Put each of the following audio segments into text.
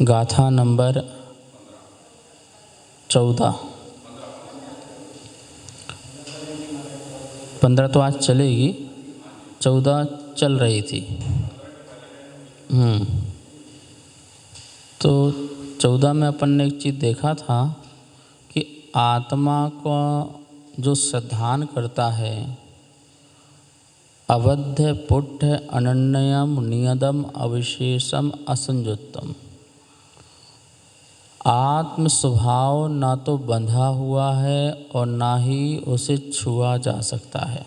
गाथा नंबर 14। 15 तो आज चलेगी, 14 चल रही थी। तो 14 में अपन ने एक चीज़ देखा था कि आत्मा को जो श्रद्धान करता है, अवध्य पुट्ठ अनन्यम नियदम अविशेषम असंयुक्तम, आत्म स्वभाव ना तो बंधा हुआ है और ना ही उसे छुआ जा सकता है,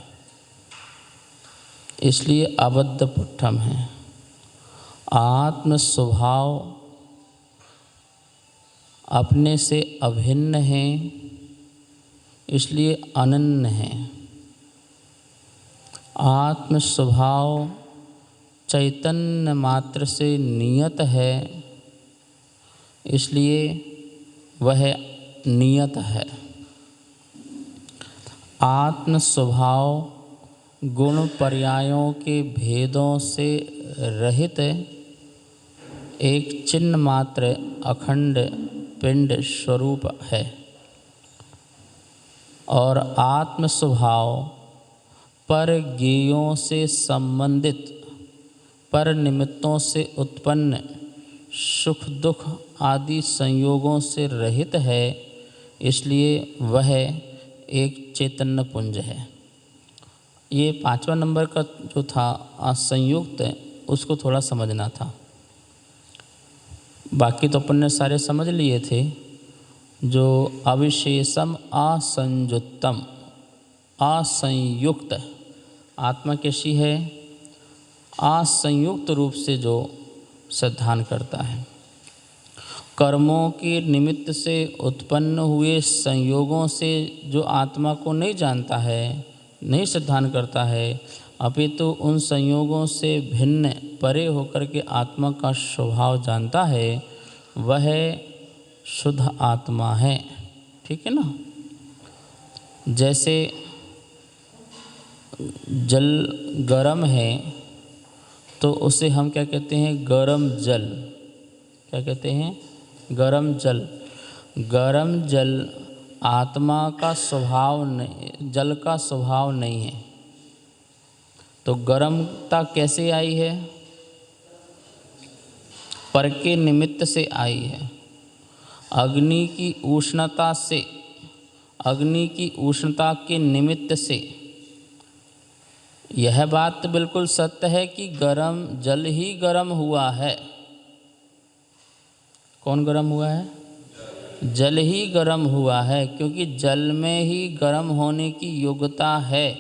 इसलिए अबद्ध पुट्ठम है। आत्म स्वभाव अपने से अभिन्न है, इसलिए अनन्य है। आत्म स्वभाव चैतन्य मात्र से नियत है, इसलिए वह नियत है। आत्म स्वभाव गुण पर्यायों के भेदों से रहित एक चिन्ह मात्र अखंड पिंड स्वरूप है, और आत्म स्वभाव पर ज्ञेयों से संबंधित पर निमित्तों से उत्पन्न सुख दुख आदि संयोगों से रहित है, इसलिए वह एक चैतन्य पुंज है। ये 5वां नंबर का जो था असंयुक्त, उसको थोड़ा समझना था। बाकी तो अपन ने सारे समझ लिए थे। जो अविशेषम असंयुक्तम, असंयुक्त आत्मा कैसी है? असंयुक्त रूप से जो श्रद्धान करता है। कर्मों के निमित्त से उत्पन्न हुए संयोगों से जो आत्मा को नहीं जानता है, नहीं श्रद्धान करता है, अपितु उन संयोगों से भिन्न परे होकर के आत्मा का स्वभाव जानता है, वह शुद्ध आत्मा है। ठीक है ना? जैसे जल गर्म है तो उसे हम क्या कहते हैं? गरम जल। क्या कहते हैं? गरम जल। गरम जल आत्मा का स्वभाव नहीं, जल का स्वभाव नहीं है। तो गरमता कैसे आई है? पर के निमित्त से आई है। अग्नि की उष्णता से, अग्नि की उष्णता के निमित्त से। यह बात बिल्कुल सत्य है कि गरम जल ही गरम हुआ है। कौन गरम हुआ है? जल ही गरम हुआ है, क्योंकि जल में ही गरम होने की योग्यता है,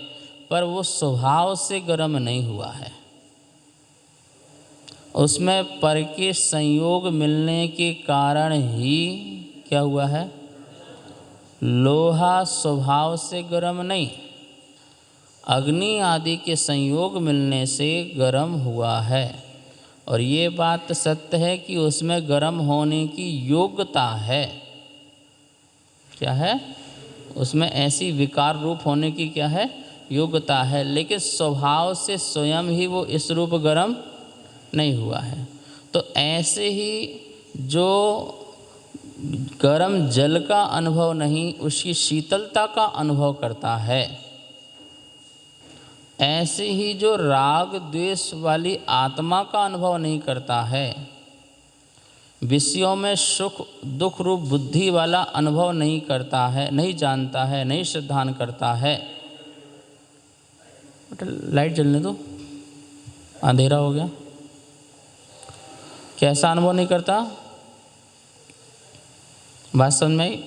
पर वो स्वभाव से गरम नहीं हुआ है। उसमें पर के संयोग मिलने के कारण ही क्या हुआ है? लोहा स्वभाव से गरम नहीं, अग्नि आदि के संयोग मिलने से गरम हुआ है। और ये बात सत्य है कि उसमें गरम होने की योग्यता है। क्या है? उसमें ऐसी विकार रूप होने की क्या है? योग्यता है, लेकिन स्वभाव से स्वयं ही वो इस रूप गरम नहीं हुआ है। तो ऐसे ही जो गरम जल का अनुभव नहीं, उसकी शीतलता का अनुभव करता है, ऐसे ही जो राग द्वेष वाली आत्मा का अनुभव नहीं करता है, विषयों में सुख दुख रूप बुद्धि वाला अनुभव नहीं करता है, नहीं जानता है, नहीं श्रद्धान करता है। लाइट जलने दो, अंधेरा हो गया। कैसा अनुभव नहीं करता? बात समझ में आई?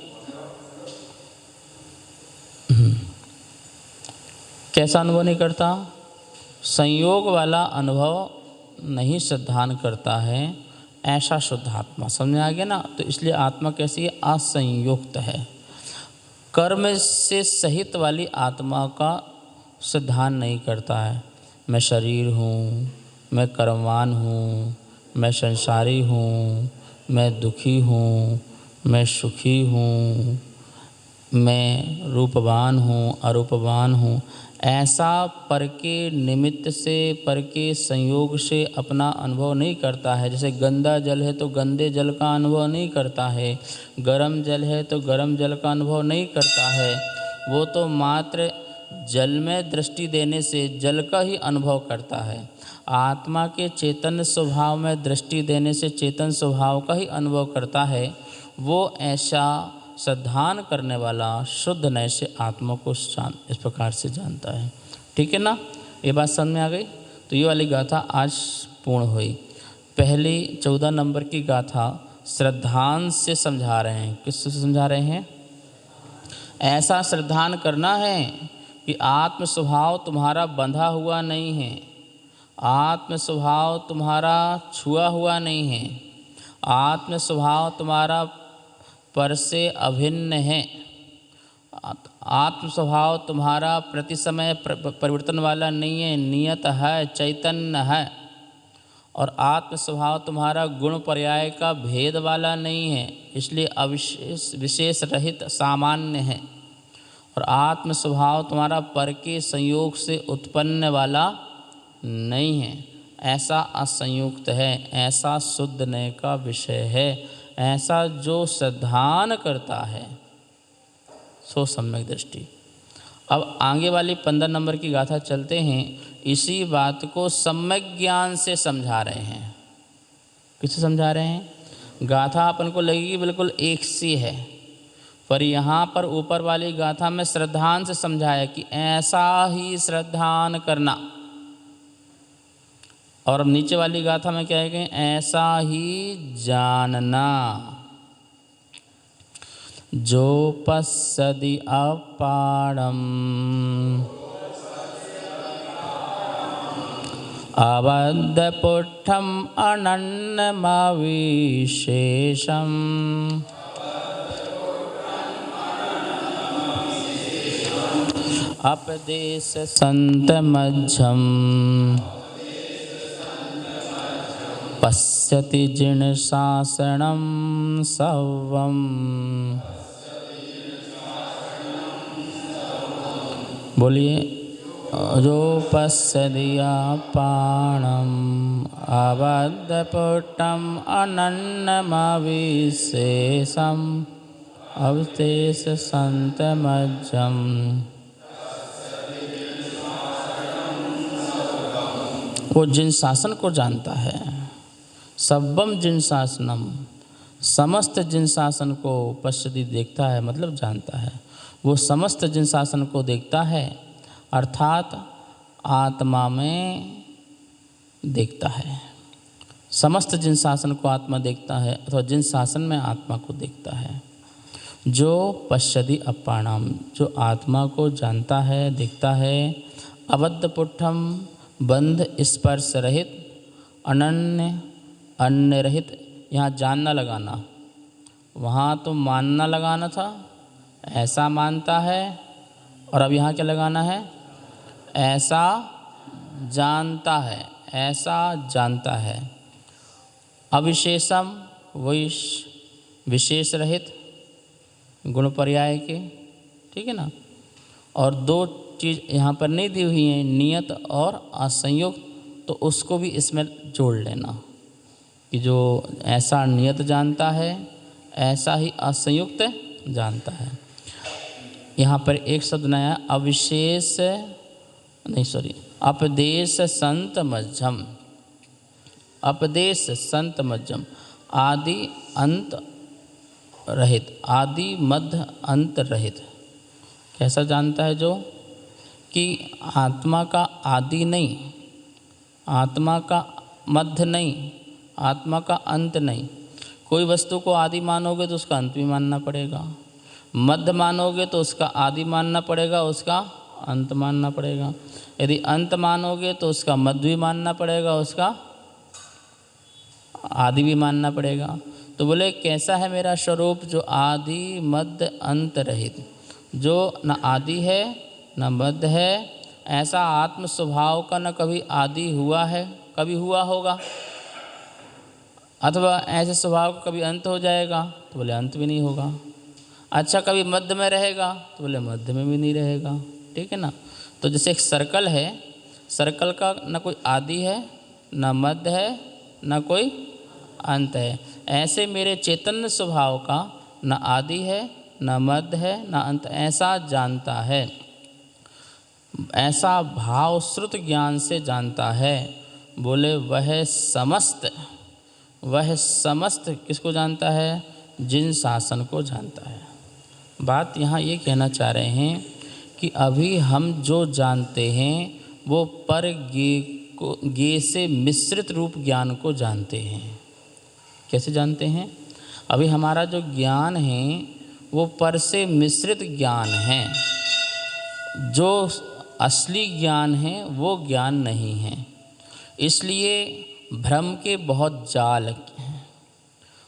कैसा अनुभव नहीं करता? संयोग वाला अनुभव नहीं श्रद्धान करता है, ऐसा शुद्ध आत्मा। समझ में आ गया ना? तो इसलिए आत्मा कैसी है? असंयुक्त है। कर्म से सहित वाली आत्मा का श्रद्धान नहीं करता है। मैं शरीर हूँ, मैं कर्मवान हूँ, मैं संसारी हूँ, मैं दुखी हूँ, मैं सुखी हूँ, मैं रूपवान हूँ, अरूपवान हूँ, ऐसा पर के निमित्त से, पर के संयोग से अपना अनुभव नहीं करता है। जैसे गंदा जल है तो गंदे जल का अनुभव नहीं करता है, गर्म जल है तो गर्म जल का अनुभव नहीं करता है। वो तो मात्र जल में दृष्टि देने से जल का ही अनुभव करता है। आत्मा के चेतन स्वभाव में दृष्टि देने से चेतन स्वभाव का ही अनुभव करता है। वो ऐसा श्रद्धान करने वाला शुद्ध नय से आत्मा को इस प्रकार से जानता है। ठीक है ना, ये बात समझ में आ गई। तो ये वाली गाथा आज पूर्ण हुई। पहली 14 नंबर की गाथा श्रद्धान से समझा रहे हैं। किससे समझा रहे हैं? ऐसा श्रद्धान करना है कि आत्म स्वभाव तुम्हारा बंधा हुआ नहीं है, आत्म स्वभाव तुम्हारा छुआ हुआ नहीं है, आत्म स्वभाव तुम्हारा पर से अभिन्न है, आत्म स्वभाव तुम्हारा प्रति समय परिवर्तन वाला नहीं है, नियत है, चैतन्य है। और आत्म स्वभाव तुम्हारा गुण पर्याय का भेद वाला नहीं है, इसलिए अविशेष विशेष रहित सामान्य है। और आत्म स्वभाव तुम्हारा पर के संयोग से उत्पन्न वाला नहीं है, ऐसा असंयुक्त है, ऐसा शुद्ध नय का विषय है, ऐसा जो श्रद्धान करता है सो सम्यक दृष्टि। अब आगे वाली 15 नंबर की गाथा चलते हैं। इसी बात को सम्यक ज्ञान से समझा रहे हैं। किससे समझा रहे हैं? गाथा अपन को लगेगी बिल्कुल एक सी है, पर यहाँ पर ऊपर वाली गाथा में श्रद्धान से समझाया कि ऐसा ही श्रद्धान करना। और नीचे वाली गाथा में क्या है कि ऐसा ही जानना। जो पश्यति अपारम अबद्धपुट्ठम अनन्यमविशेषम अपदेश संतमज्झम पश्यति जिन शासनम सवम। बोलिए, जो पश्यति अपारम अबद्धपुट्ठम अनन्यमविशेषम अवशेष संतमज्झम। वो जिन शासन को जानता है, सब्बम जिन शासनम, समस्त जिन शासन को पश्यति देखता है, मतलब जानता है। वो समस्त जिन शासन को देखता है, अर्थात आत्मा में देखता है। समस्त जिन शासन को आत्मा देखता है अथवा जिन शासन में आत्मा को देखता है। जो पश्यति अपारम, जो आत्मा को जानता है, देखता है। अबद्धपुट्ठम, बंध स्पर्श रहित, अनन्य अन्य रहित। यहाँ जानना लगाना, वहाँ तो मानना लगाना था, ऐसा मानता है। और अब यहाँ क्या लगाना है? ऐसा जानता है, ऐसा जानता है। अविशेषम, विशेष रहित, गुण पर्याय के। ठीक है ना। और दो चीज़ यहाँ पर नहीं दी हुई हैं, नियत और असंयुक्त, तो उसको भी इसमें जोड़ लेना कि जो ऐसा नियत जानता है, ऐसा ही असंयुक्त जानता है। यहाँ पर एक शब्द नया, अविशेष नहीं, सॉरी, अपदेश संत मध्यम। अपदेश संत मध्यम, आदि अंत रहित, आदि मध्य अंत रहित। कैसा जानता है? जो कि आत्मा का आदि नहीं, आत्मा का मध्य नहीं, आत्मा का अंत नहीं। कोई वस्तु को आदि मानोगे तो उसका अंत भी मानना पड़ेगा, मध्य मानोगे तो उसका आदि मानना पड़ेगा, उसका अंत मानना पड़ेगा। यदि अंत मानोगे तो उसका मध्य भी मानना पड़ेगा, उसका आदि भी मानना पड़ेगा। तो बोले कैसा है मेरा स्वरूप? जो आदि मध्य अंत रहित, जो न आदि है न मध्य है। ऐसा आत्म स्वभाव का न कभी आदि हुआ है, कभी हुआ होगा, अथवा ऐसे स्वभाव का कभी अंत हो जाएगा, तो बोले अंत भी नहीं होगा। अच्छा कभी मध्य में रहेगा, तो बोले मध्य में भी नहीं रहेगा, ठीक है ना। तो जैसे एक सर्कल है, सर्कल का न कोई आदि है, न मध्य है, न कोई अंत है। ऐसे मेरे चैतन्य स्वभाव का न आदि है, न मध्य है, न अंत, ऐसा जानता है, ऐसा भाव श्रुत ज्ञान से जानता है। बोले वह समस्त किसको जानता है? जिन शासन को जानता है। बात यहाँ ये कहना चाह रहे हैं कि अभी हम जो जानते हैं वो पर गे से मिश्रित रूप ज्ञान को जानते हैं। कैसे जानते हैं? अभी हमारा जो ज्ञान है वो पर से मिश्रित ज्ञान है, जो असली ज्ञान है वो ज्ञान नहीं है। इसलिए भ्रम के बहुत जाल हैं,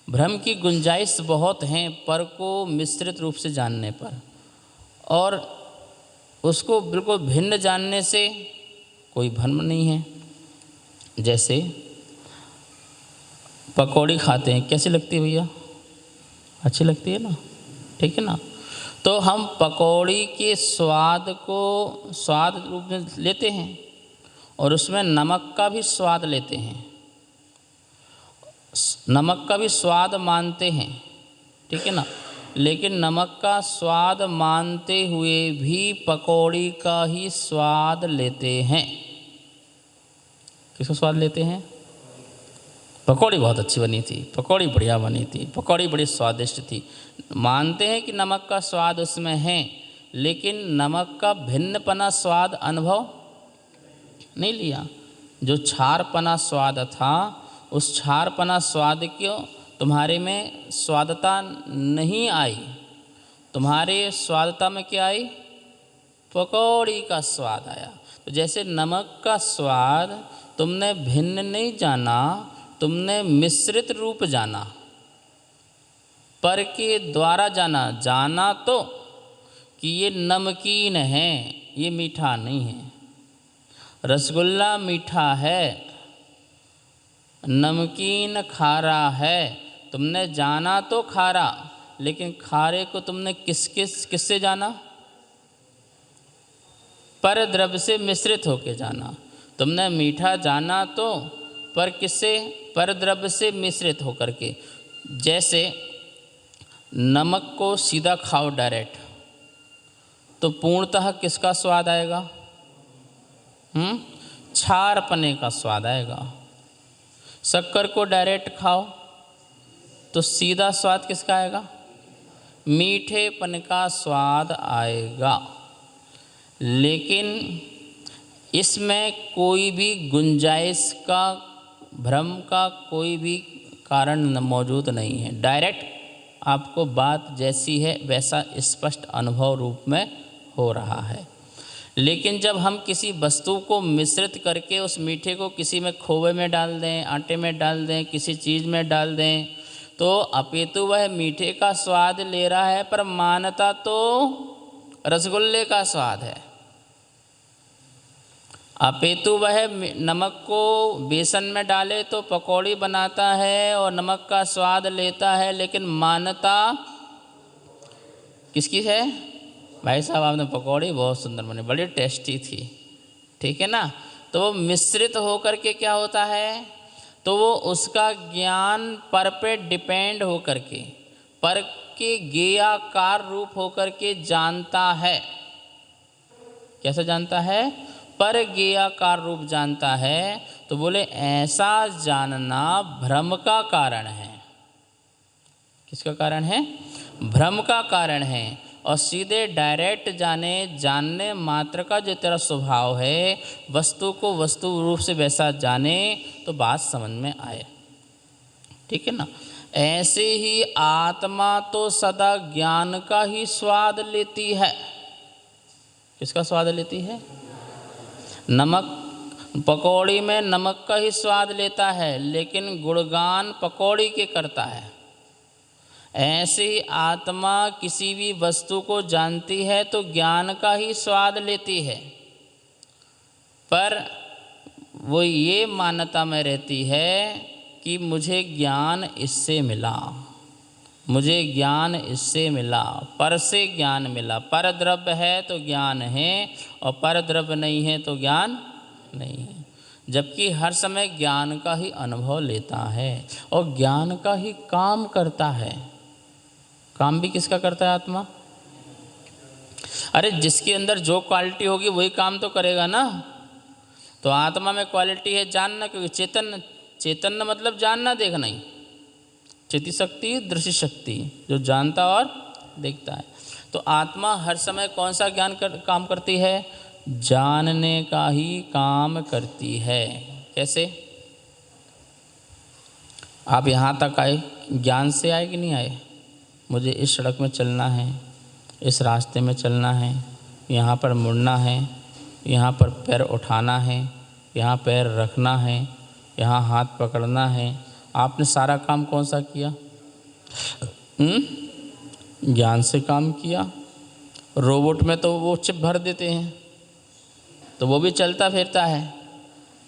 भ्रम की गुंजाइश बहुत हैं पर को मिश्रित रूप से जानने पर, और उसको बिल्कुल भिन्न जानने से कोई भ्रम नहीं है। जैसे पकौड़ी खाते हैं, कैसी लगती है भैया? अच्छी लगती है ना, ठीक है ना। तो हम पकौड़ी के स्वाद को स्वाद रूप में लेते हैं और उसमें नमक का भी स्वाद लेते हैं, नमक का भी स्वाद मानते हैं, ठीक है ना। लेकिन नमक का स्वाद मानते हुए भी पकौड़ी का ही स्वाद लेते हैं। किसका स्वाद लेते हैं? पकौड़ी बहुत अच्छी बनी थी, पकौड़ी बढ़िया बनी थी, पकौड़ी बड़ी स्वादिष्ट थी। मानते हैं कि नमक का स्वाद उसमें है, लेकिन नमक का भिन्नपना स्वाद अनुभव नहीं लिया। जो क्षारपना स्वाद था, उस क्षारपना स्वाद क्यों तुम्हारे में स्वादता नहीं आई, तुम्हारे स्वादता में क्या आई? पकौड़ी का स्वाद आया। तो जैसे नमक का स्वाद तुमने भिन्न नहीं जाना, तुमने मिश्रित रूप जाना, पर के द्वारा जाना तो कि ये नमकीन है, ये मीठा नहीं है। रसगुल्ला मीठा है, नमकीन खारा है। तुमने जाना तो खारा, लेकिन खारे को तुमने किससे जाना? पर द्रव्य से मिश्रित होके जाना। तुमने मीठा जाना तो पर किससे? पर द्रव्य से मिश्रित होकर के। जैसे नमक को सीधा खाओ डायरेक्ट, तो पूर्णतः किसका स्वाद आएगा? क्षारपने का स्वाद आएगा। शक्कर को डायरेक्ट खाओ तो सीधा स्वाद किसका आएगा? मीठेपन का स्वाद आएगा। लेकिन इसमें कोई भी गुंजाइश का, भ्रम का कोई भी कारण मौजूद नहीं है। डायरेक्ट आपको बात जैसी है वैसा स्पष्ट अनुभव रूप में हो रहा है। लेकिन जब हम किसी वस्तु को मिश्रित करके उस मीठे को किसी में खोए में डाल दें, आटे में डाल दें, किसी चीज़ में डाल दें, तो अपितु वह मीठे का स्वाद ले रहा है, पर मानता तो रसगुल्ले का स्वाद है। अपितु वह नमक को बेसन में डाले तो पकौड़ी बनाता है और नमक का स्वाद लेता है, लेकिन मान्यता किसकी है? भाई साहब आपने पकौड़ी बहुत सुंदर बनी, बड़ी टेस्टी थी, ठीक है ना। तो वो मिश्रित होकर के क्या होता है? तो वो उसका ज्ञान पर पे डिपेंड होकर के, पर के ज्ञेयाकार रूप होकर के जानता है। कैसे जानता है? पर ज्ञेयाकार रूप जानता है। तो बोले ऐसा जानना भ्रम का कारण है। किसका कारण है? भ्रम का कारण है। और सीधे डायरेक्ट जानने मात्र का जो तेरा स्वभाव है, वस्तु को वस्तु रूप से वैसा जाने तो बात समझ में आए, ठीक है ना। ऐसे ही आत्मा तो सदा ज्ञान का ही स्वाद लेती है। किसका स्वाद लेती है? नमक पकौड़ी में नमक का ही स्वाद लेता है, लेकिन गुणगान पकौड़ी के करता है। ऐसे ही आत्मा किसी भी वस्तु को जानती है तो ज्ञान का ही स्वाद लेती है, पर वो ये मान्यता में रहती है कि मुझे ज्ञान इससे मिला, मुझे ज्ञान इससे मिला, पर से ज्ञान मिला। पर द्रव्य है तो ज्ञान है, और पर द्रव्य नहीं है तो ज्ञान नहीं है। जबकि हर समय ज्ञान का ही अनुभव लेता है और ज्ञान का ही काम करता है। काम भी किसका करता है? आत्मा। अरे जिसके अंदर जो क्वालिटी होगी वही काम तो करेगा ना। तो आत्मा में क्वालिटी है जानना, क्योंकि चेतन, चेतन मतलब जानना देखना ही। चिति शक्ति, दृश्य शक्ति, जो जानता और देखता है। तो आत्मा हर समय कौन सा काम करती है? जानने का ही काम करती है। कैसे? आप यहाँ तक आए, ज्ञान से आए कि नहीं आए? मुझे इस सड़क में चलना है, इस रास्ते में चलना है, यहाँ पर मुड़ना है, यहाँ पर पैर उठाना है, यहाँ पैर रखना है, यहाँ हाथ पकड़ना है। आपने सारा काम कौन सा किया? ज्ञान से काम किया। रोबोट में तो वो चिप भर देते हैं तो वो भी चलता फिरता है,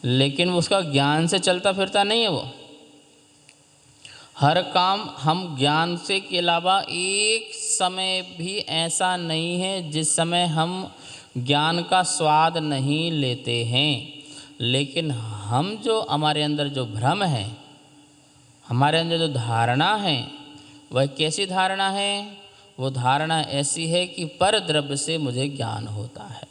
लेकिन उसका ज्ञान से चलता फिरता नहीं है वो। हर काम हम ज्ञान से के अलावा एक समय भी ऐसा नहीं है जिस समय हम ज्ञान का स्वाद नहीं लेते हैं। लेकिन हम जो हमारे अंदर जो भ्रम है, हमारे अंदर जो धारणा है, वह कैसी धारणा है? वो धारणा ऐसी है कि पर द्रव्य से मुझे ज्ञान होता है,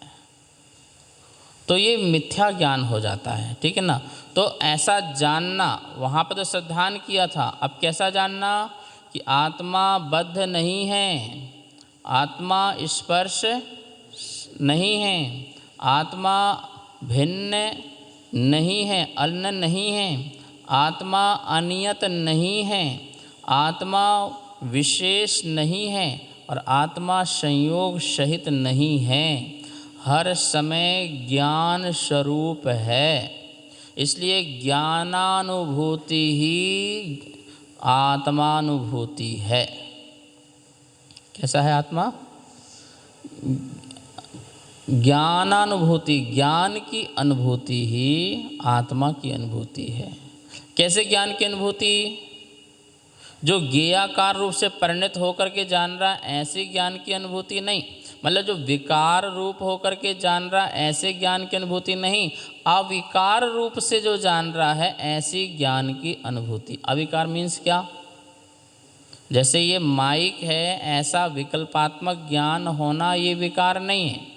तो ये मिथ्या ज्ञान हो जाता है। ठीक है ना? तो ऐसा जानना, वहाँ पर तो श्रद्धान किया था, अब कैसा जानना? कि आत्मा बद्ध नहीं है, आत्मा स्पर्श नहीं है, आत्मा भिन्न नहीं है, अन्य नहीं है, आत्मा अनियत नहीं है, आत्मा विशेष नहीं है, और आत्मा संयोग सहित नहीं है। हर समय ज्ञान स्वरूप है। इसलिए ज्ञानानुभूति ही आत्मानुभूति है। कैसा है आत्मा? ज्ञानानुभूति, ज्ञान की अनुभूति ही आत्मा की अनुभूति है। कैसे ज्ञान की अनुभूति? जो ज्ञेयाकार रूप से परिणत होकर के जान रहा, ऐसे ज्ञान की अनुभूति नहीं। मतलब जो विकार रूप होकर के जान रहा, ऐसे ज्ञान की अनुभूति नहीं। अविकार रूप से जो जान रहा है, ऐसी ज्ञान की अनुभूति। अविकार मीन्स क्या? जैसे ये माइक है, ऐसा विकल्पात्मक ज्ञान होना ये विकार नहीं है,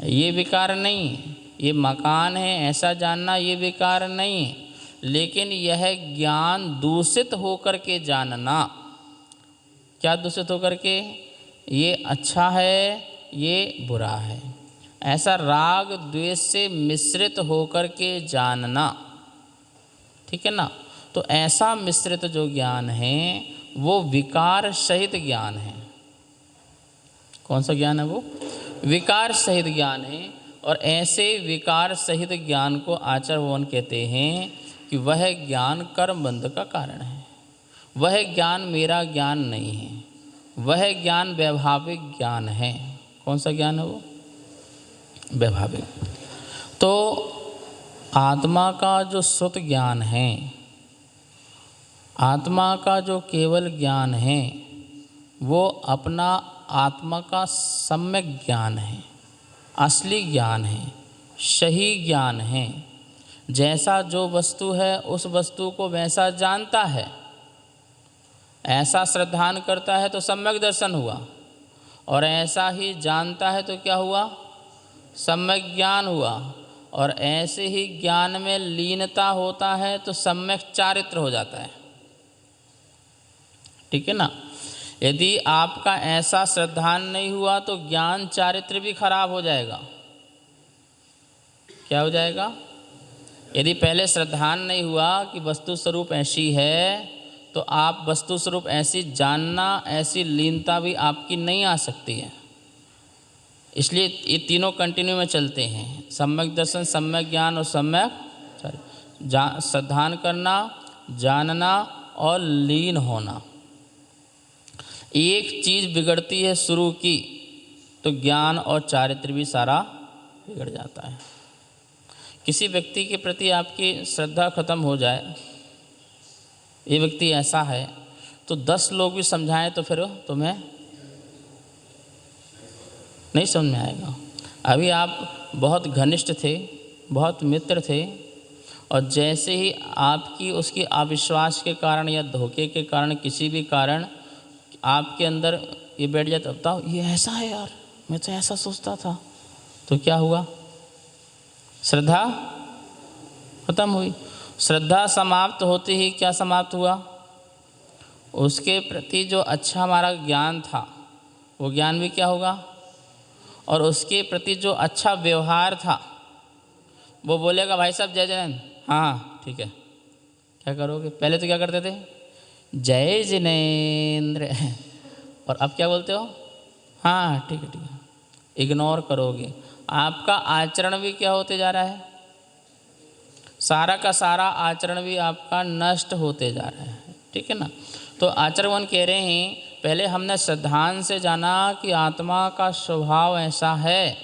ये विकार नहीं है। ये मकान है, ऐसा जानना ये विकार नहीं है। लेकिन यह ज्ञान दूषित होकर के जानना, क्या दूषित होकर के? ये अच्छा है, ये बुरा है, ऐसा राग द्वेष से मिश्रित होकर के जानना। ठीक है ना? तो ऐसा मिश्रित जो ज्ञान है वो विकार सहित ज्ञान है। कौन सा ज्ञान है वो? विकार सहित ज्ञान है। और ऐसे विकार सहित ज्ञान को आचार्यवन कहते हैं कि वह ज्ञान कर्म बंध का कारण है। वह ज्ञान मेरा ज्ञान नहीं है, वह ज्ञान वैभाविक ज्ञान है। कौन सा ज्ञान है वो? वैभाविक। तो आत्मा का जो शुद्ध ज्ञान है, आत्मा का जो केवल ज्ञान है, वो अपना आत्मा का सम्यक ज्ञान है, असली ज्ञान है, सही ज्ञान है। जैसा जो वस्तु है उस वस्तु को वैसा जानता है, ऐसा श्रद्धान करता है तो सम्यक दर्शन हुआ, और ऐसा ही जानता है तो क्या हुआ? सम्यक ज्ञान हुआ। और ऐसे ही ज्ञान में लीनता होता है तो सम्यक चारित्र हो जाता है। ठीक है ना? यदि आपका ऐसा श्रद्धान नहीं हुआ तो ज्ञान चारित्र भी खराब हो जाएगा। क्या हो जाएगा? यदि पहले श्रद्धान नहीं हुआ कि वस्तु स्वरूप ऐसी है, तो आप वस्तु स्वरूप ऐसी जानना, ऐसी लीनता भी आपकी नहीं आ सकती है। इसलिए ये तीनों कंटिन्यू में चलते हैं, सम्यक दर्शन, सम्यक ज्ञान और सम्यक श्रद्धान करना, जानना और लीन होना। एक चीज़ बिगड़ती है शुरू की तो ज्ञान और चारित्र भी सारा बिगड़ जाता है। किसी व्यक्ति के प्रति आपकी श्रद्धा खत्म हो जाए, ये व्यक्ति ऐसा है, तो 10 लोग भी समझाएं तो फिर तुम्हें नहीं समझ में आएगा। अभी आप बहुत घनिष्ठ थे, बहुत मित्र थे, और जैसे ही आपकी उसकी अविश्वास के कारण या धोखे के कारण, किसी भी कारण आपके अंदर ये बैठ जाता, बताओ ये ऐसा है यार, मैं तो ऐसा सोचता था, तो क्या हुआ? श्रद्धा खत्म हुई। श्रद्धा समाप्त होते ही क्या समाप्त हुआ? उसके प्रति जो अच्छा हमारा ज्ञान था वो ज्ञान भी क्या होगा? और उसके प्रति जो अच्छा व्यवहार था वो बोलेगा भाई साहब जय जैन, हाँ ठीक है। क्या करोगे? पहले तो क्या करते थे? जय जिनेंद्र और अब क्या बोलते हो? हाँ ठीक है ठीक है। इग्नोर करोगे। आपका आचरण भी क्या होते जा रहा है? सारा का सारा आचरण भी आपका नष्ट होते जा रहा है, ठीक है ना। तो आचरण कह रहे हैं, पहले हमने सिद्धांत से जाना कि आत्मा का स्वभाव ऐसा है,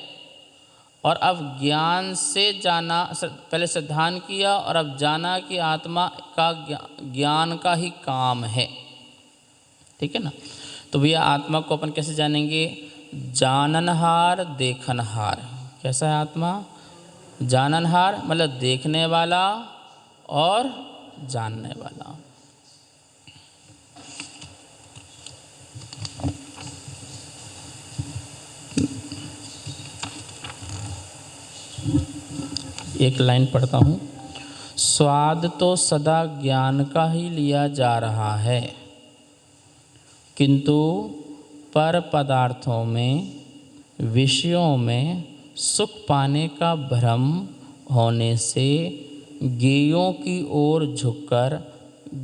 और अब ज्ञान से जाना, पहले सिद्धांत किया और अब जाना कि आत्मा का ज्ञान का ही काम है, ठीक है ना। तो भैया आत्मा को अपन कैसे जानेंगे? जाननहार देखनहार। कैसा है आत्मा? जाननहार मतलब देखने वाला और जानने वाला। एक लाइन पढ़ता हूँ। स्वाद तो सदा ज्ञान का ही लिया जा रहा है, किंतु पर पदार्थों में, विषयों में सुख पाने का भ्रम होने से ज्ञेयों की ओर झुककर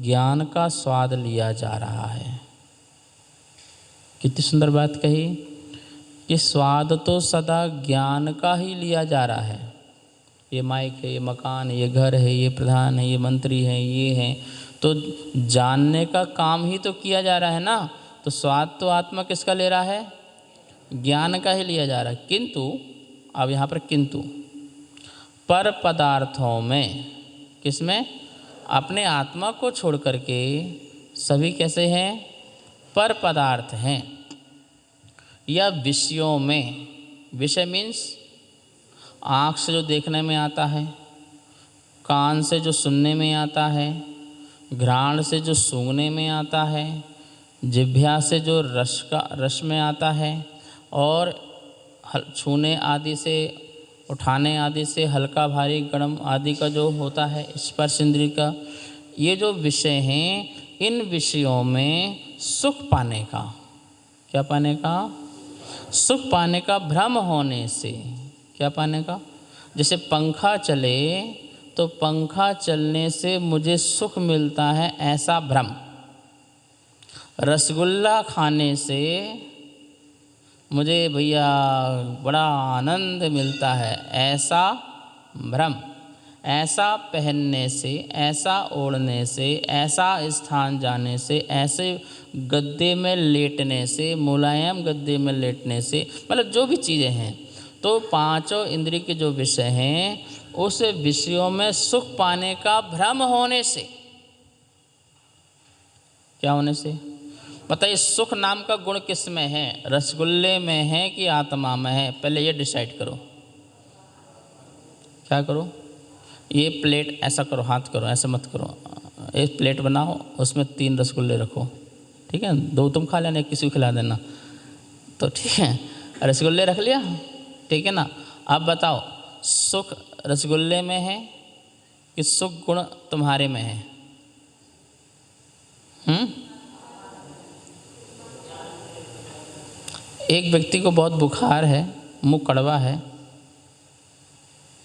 ज्ञान का स्वाद लिया जा रहा है। कितनी सुंदर बात कही कि स्वाद तो सदा ज्ञान का ही लिया जा रहा है। ये माइक है, ये मकान है, ये घर है, ये प्रधान है, ये मंत्री है, ये है, तो जानने का काम ही तो किया जा रहा है ना। तो स्वाद तो आत्मा किसका ले रहा है? ज्ञान का ही लिया जा रहा है। किंतु अब यहाँ पर किंतु पर पदार्थों में, किसमें? अपने आत्मा को छोड़ करके सभी कैसे हैं? पर पदार्थ हैं। या विषयों में, विषय मीन्स आँख से जो देखने में आता है, कान से जो सुनने में आता है, घ्राण से जो सूंघने में आता है, जिह्वा से जो रस में आता है, और छूने आदि से, उठाने आदि से, हल्का भारी गर्म आदि का जो होता है स्पर्श इंद्रिय का, ये जो विषय हैं, इन विषयों में सुख पाने का, क्या पाने का? सुख पाने का भ्रम होने से। क्या पाने का? जैसे पंखा चले तो पंखा चलने से मुझे सुख मिलता है, ऐसा भ्रम। रसगुल्ला खाने से मुझे भैया बड़ा आनंद मिलता है, ऐसा भ्रम। ऐसा पहनने से, ऐसा ओढ़ने से, ऐसा स्थान जाने से, ऐसे गद्दे में लेटने से, मुलायम गद्दे में लेटने से, मतलब जो भी चीज़ें हैं, तो पांचों इंद्रिय के जो विषय हैं, उस विषयों में सुख पाने का भ्रम होने से। क्या होने से? बताइए, सुख नाम का गुण किस में है? रसगुल्ले में है कि आत्मा में है? पहले ये डिसाइड करो। क्या करो? ये प्लेट ऐसा करो, हाथ करो, ऐसा मत करो। एक प्लेट बनाओ, उसमें 3 रसगुल्ले रखो, ठीक है? 2 तुम खा लेना, किसी को खिला देना, तो ठीक है। रसगुल्ले रख लिया, ठीक है ना। अब बताओ, सुख रसगुल्ले में है कि सुख गुण तुम्हारे में है? एक व्यक्ति को बहुत बुखार है, मुंह कड़वा है,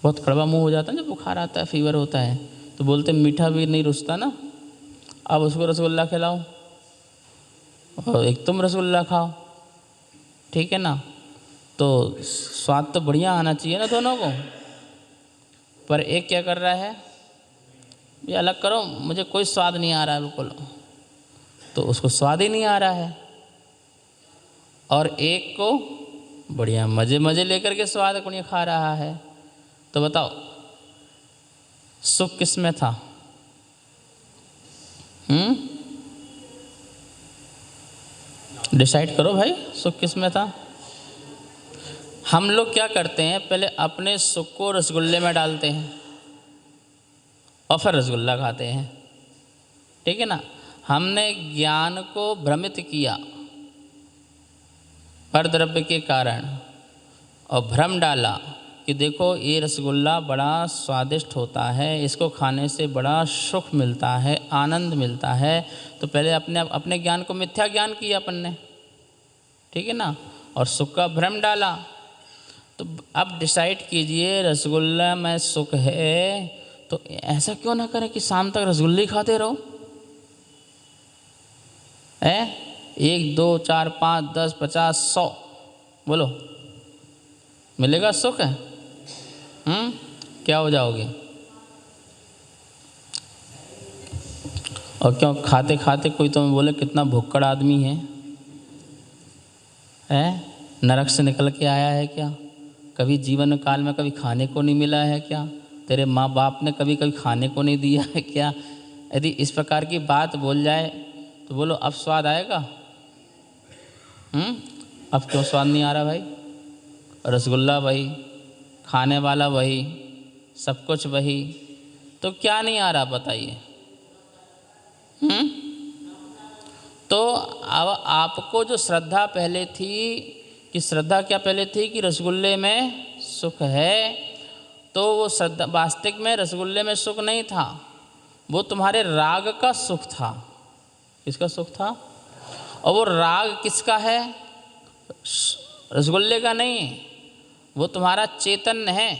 बहुत कड़वा मुंह हो जाता है जब बुखार आता है, फीवर होता है, तो बोलते मीठा भी नहीं रुचता ना। अब उसको रसगुल्ला खिलाओ और एक तुम रसगुल्ला खाओ, ठीक है ना। तो स्वाद तो बढ़िया आना चाहिए ना दोनों को। पर एक क्या कर रहा है, ये अलग करो, मुझे कोई स्वाद नहीं आ रहा है बिल्कुल, तो उसको स्वाद ही नहीं आ रहा है। और एक को बढ़िया मज़े मज़े लेकर के स्वाद बढ़िया खा रहा है। तो बताओ, सुख किस में था? डिसाइड करो भाई, सुख किस में था। हम लोग क्या करते हैं, पहले अपने सुख को रसगुल्ले में डालते हैं और फिर रसगुल्ला खाते हैं, ठीक है ना। हमने ज्ञान को भ्रमित किया परद्रव्य के कारण और भ्रम डाला कि देखो ये रसगुल्ला बड़ा स्वादिष्ट होता है, इसको खाने से बड़ा सुख मिलता है, आनंद मिलता है। तो पहले अपने ज्ञान को मिथ्या ज्ञान किया अपन ने, ठीक है ना, और सुख का भ्रम डाला। तो अब डिसाइड कीजिए, रसगुल्ला में सुख है तो ऐसा क्यों ना करें कि शाम तक रसगुल्ले खाते रहो। 1 2 4 5 10 50 100 बोलो, मिलेगा सुख है। क्या हो जाओगे। और क्यों खाते खाते कोई तुम्हें बोले कितना भुक्कड़ आदमी है, नरक से निकल के आया है क्या, कभी जीवन काल में कभी खाने को नहीं मिला है क्या, तेरे माँ बाप ने कभी कभी खाने को नहीं दिया है क्या। यदि इस प्रकार की बात बोल जाए तो बोलो अब स्वाद आएगा। अब क्यों स्वाद नहीं आ रहा भाई। रसगुल्ला वही, खाने वाला वही, सब कुछ वही, तो क्या नहीं आ रहा बताइए। तो अब आपको जो श्रद्धा पहले थी, कि श्रद्धा क्या पहले थी कि रसगुल्ले में सुख है, तो वो श्रद्धा वास्तविक में रसगुल्ले में सुख नहीं था, वो तुम्हारे राग का सुख था। किसका सुख था। और वो राग किसका है, रसगुल्ले का नहीं है, वो तुम्हारा चेतन है।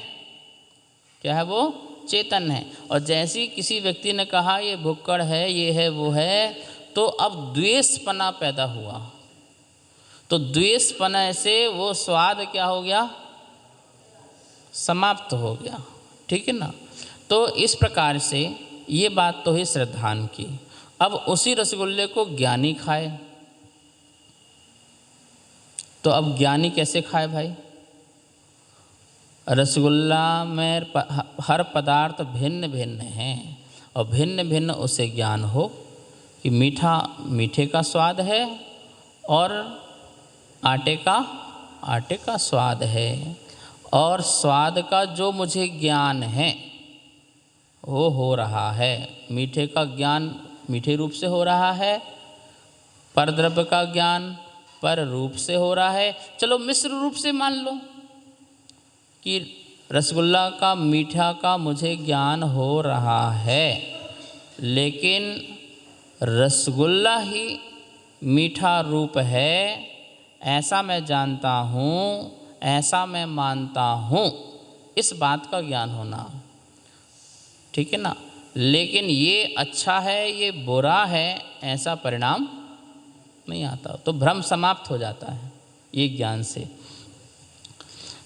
क्या है वो, चेतन है। और जैसे ही किसी व्यक्ति ने कहा ये भुक्कड़ है, ये है, वो है, तो अब द्वेषपना पैदा हुआ। तो द्वेषपना से वो स्वाद क्या हो गया, समाप्त हो गया, ठीक है ना। तो इस प्रकार से ये बात तो है श्रद्धान की। अब उसी रसगुल्ले को ज्ञानी खाए, तो अब ज्ञानी कैसे खाए भाई। रसगुल्ला में हर पदार्थ भिन्न भिन्न हैं और भिन्न भिन्न उसे ज्ञान हो कि मीठा मीठे का स्वाद है और आटे का स्वाद है। और स्वाद का जो मुझे ज्ञान है वो हो रहा है, मीठे का ज्ञान मीठे रूप से हो रहा है, परद्रव्य का ज्ञान पर रूप से हो रहा है। चलो मिश्र रूप से मान लो कि रसगुल्ला का मीठा का मुझे ज्ञान हो रहा है, लेकिन रसगुल्ला ही मीठा रूप है ऐसा मैं जानता हूँ, ऐसा मैं मानता हूँ, इस बात का ज्ञान होना, ठीक है ना। लेकिन ये अच्छा है ये बुरा है ऐसा परिणाम नहीं आता, तो भ्रम समाप्त हो जाता है ये ज्ञान से।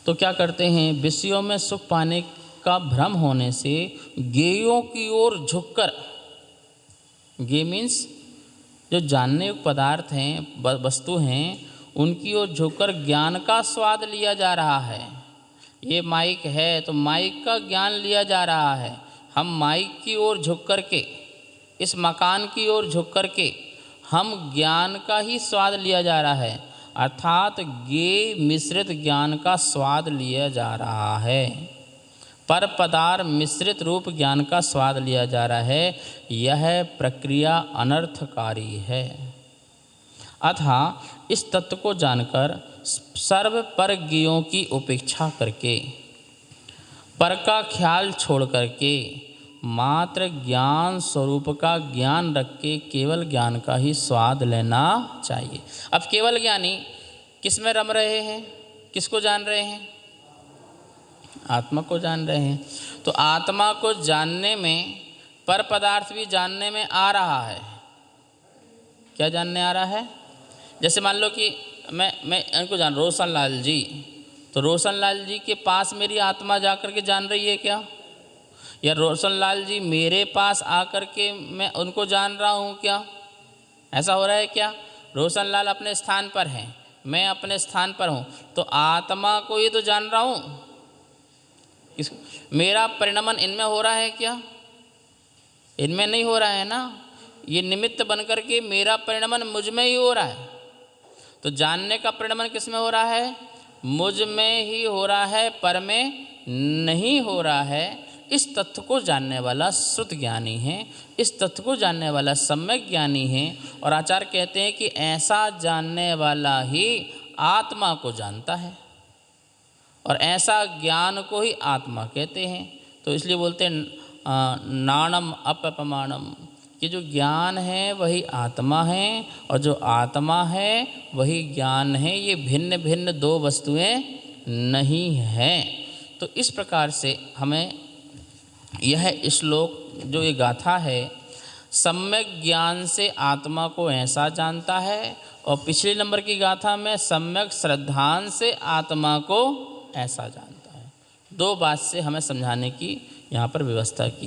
तो क्या करते हैं, विषयों में सुख पाने का भ्रम होने से ज्ञेयों की ओर झुककर, ज्ञेय मीन्स जो जानने योग्य पदार्थ हैं, वस्तु हैं, उनकी ओर झुककर ज्ञान का स्वाद लिया जा रहा है। ये माइक है तो माइक का ज्ञान लिया जा रहा है। हम माइक की ओर झुक कर के, इस मकान की ओर झुक कर के हम ज्ञान का ही स्वाद लिया जा रहा है, अर्थात ज्ञेय मिश्रित ज्ञान का स्वाद लिया जा रहा है। पर पदार्थ मिश्रित रूप ज्ञान का स्वाद लिया जा रहा है, यह प्रक्रिया अनर्थकारी है। अतः इस तत्व को जानकर सर्व पर ज्ञेयों की उपेक्षा करके, पर का ख्याल छोड़ करके मात्र ज्ञान स्वरूप का ज्ञान रख के केवल ज्ञान का ही स्वाद लेना चाहिए। अब केवल ज्ञानी किस में रम रहे हैं, किसको जान रहे हैं, आत्मा को जान रहे हैं। तो आत्मा को जानने में पर पदार्थ भी जानने में आ रहा है। क्या जानने आ रहा है, जैसे मान लो कि मैं इनको जान, रोशन लाल जी, तो रोशन लाल जी के पास मेरी आत्मा जाकर के जान रही है क्या, या रोशन लाल जी मेरे पास आकर के मैं उनको जान रहा हूँ क्या, ऐसा हो रहा है क्या। रोशन लाल अपने स्थान पर हैं, मैं अपने स्थान पर हूँ, तो आत्मा को ये तो जान रहा हूँ, मेरा परिणमन इनमें हो रहा है क्या, इनमें नहीं हो रहा है ना। ये निमित्त बनकर के मेरा परिणमन मुझ में ही हो रहा है। तो जानने का परिणमन किस में हो रहा है? मुझ में ही हो रहा है, पर में नहीं हो रहा है। इस तथ्य को जानने वाला श्रुत ज्ञानी है, इस तथ्य को जानने वाला सम्यक ज्ञानी है। और आचार्य कहते हैं कि ऐसा जानने वाला ही आत्मा को जानता है, और ऐसा ज्ञान को ही आत्मा कहते हैं। तो इसलिए बोलते हैं नाणम अपमाणम, कि जो ज्ञान है वही आत्मा है, और जो आत्मा है वही ज्ञान है। ये भिन्न भिन्न दो वस्तुएं नहीं हैं। तो इस प्रकार से हमें यह श्लोक, जो ये गाथा है, सम्यक ज्ञान से आत्मा को ऐसा जानता है, और पिछले नंबर की गाथा में सम्यक श्रद्धान से आत्मा को ऐसा जानता है। दो बात से हमें समझाने की यहाँ पर व्यवस्था की।